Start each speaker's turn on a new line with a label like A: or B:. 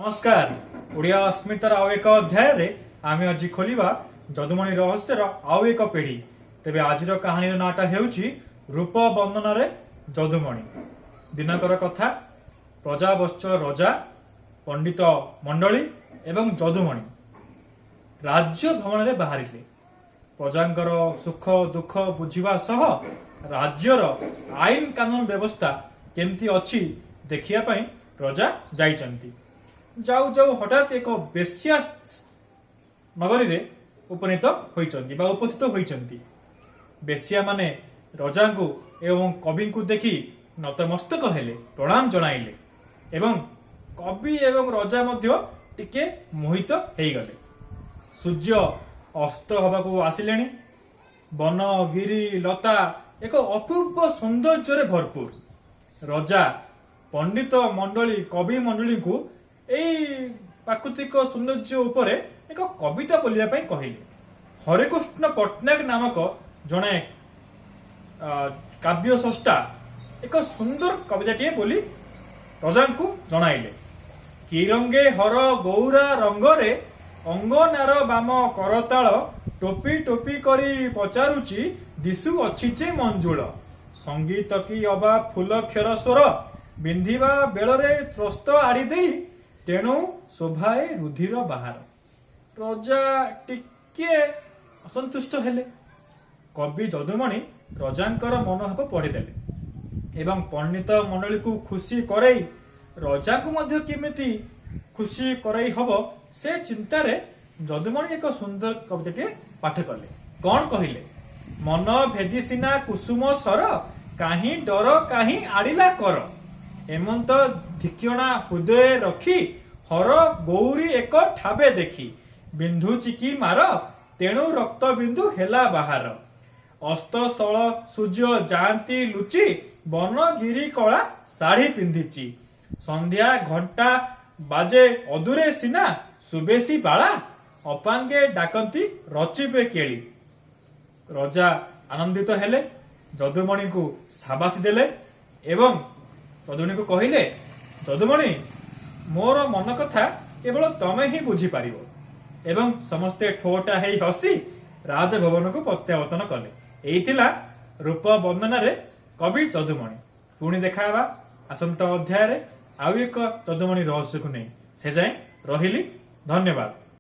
A: नमस्कार ओडिया अस्मितार आउ एक अध्याय रे आमे आज खोलिबा जदुमणि रहस्यर आउ एक पीढ़ी। तेबे आजिर कहानी नाटा हेउची रूप बंदन रे जदुमणि। दिनकर कथा प्रजावत्सल राजा पंडित मंडली एवं जदुमणि राज्य भ्रमण रे बाहरिले। प्रजांकर सुख दुख बुझिबा सह राज्यर आईन कानून व्यवस्था केमती अछि देखिया पई राजा जाइचंती। जाऊ जाऊ हठात एक बेश्या नगरी रे उपनीत होइचंती बा उपस्थित होइचंती। बेश्या माने राजा को एवं कवि को देखि नतमस्तक हेले, प्रणाम जणाइले एवं कवि एवं राजा मध्य टिके मोहित हेई गले। सूर्य अस्त हबाकू आसिलेनी। वन गिरी लता एक अपूर्व सौंदर्य भरपूर। राजा पंडित मंडली कवि मंडली को एई प्राकृतिक सौंदर्य उपरे एक कविता बोलिया पई कहिले। हरिकृष्ण पट्टनायक नामक जणे काव्य स्रष्टा एक सुंदर कविताटीए बोली राजा को जणाइले। कि रंगे हर गौरा रंगरे अंगनार बाम करताल टोपी टोपी करी पचारुची दिशु अछि जे मंजुळ संगीत की अबा फूल क्षर स्वर बिंधिबा बेलरे त्रस्त आड़ी देई तेणु शोभाए रुधिर बाहर। राजा टिके असंतुष्ट हेले। कवि जदुमणि राजांकर मनोभाव पढ़ीदेले एवं पंडित मंडली को खुशी करई राजा को मध्य केमिति खुशी करई हबो से चिंतार जदुमणि एक सुंदर कविताटे पाठ कले। कौन कहिले? मन भेदी सिना कुसुम सर काहीं डर काहीं आड़िला कर एमंत धिक्षणा हृदय रखी हर गौरी एक ठाबे देखी बिंदु चिकी मार तेणु रक्त बिंदु हेला बाहर अस्त स्थल सूर्य जाती लुचि वन गिरी कला शाढ़ी पिंधिची संध्या घंटा बाजे अदूरे सिना सुबेसी बाला अपांगे डाकंती रचिबे केली। राजा आनंदित हेले। जदुमणि को शाबाशी देले एवं जदुमणि को कहिले, जदुमणि मोर मन कथा केवल तमे ही बुझी पारिबो। एवं समस्ते ठोटा हेई हसी राजभवन को प्रत्यावर्तन कले। एई थिला रूप बंदना रे कवि जदुमणि। पुणी देखाबा आसंता अध्याय रे आउ एक जदुमणि रहस्य को नहीं। से जाए रहिली। धन्यवाद।